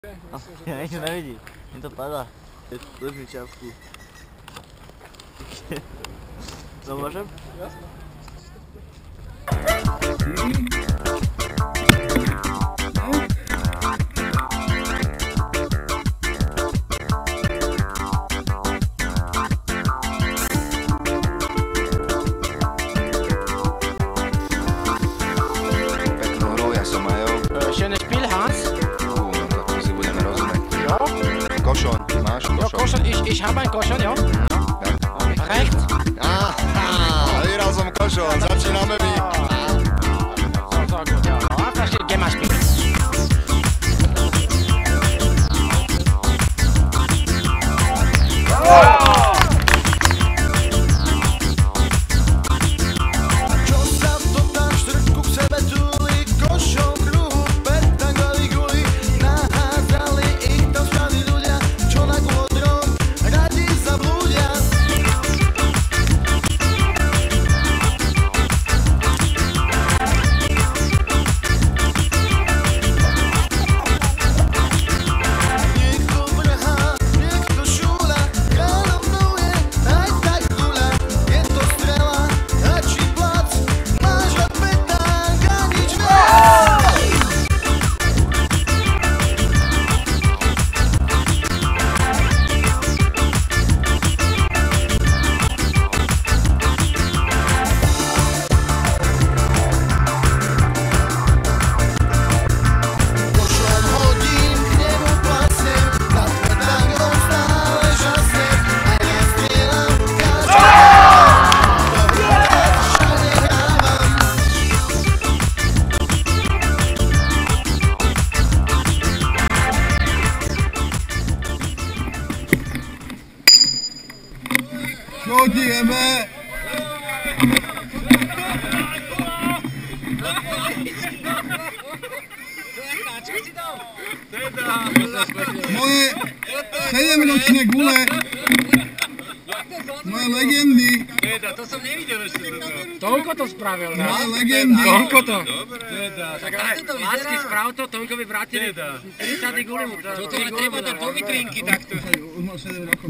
Ja nič nevidí, mi to padá. Drží čapku. To môžem? Jasne. Peknú hru, ja som Majo. Schönes Spiel, Hans. No to si budeme rozumieť. Ja. Košon, máš Ja, košon? Koschon, ich habe ein Koschon, ja. Rechts. Vyhral som košon, začíname my. So gut, ja. Da steht Gemma-Spiel. Šoutíme! Moje 7-ročné gule, moje legendy. To som nevidel ešte. Tonko to spravil, ne? Moje legendy. Tonko to. Tak ale lásky sprav to, Tonkovi vrátili 30 guly mu. Toto ale treba to do vitrinky takto. Už mal 7 rokov.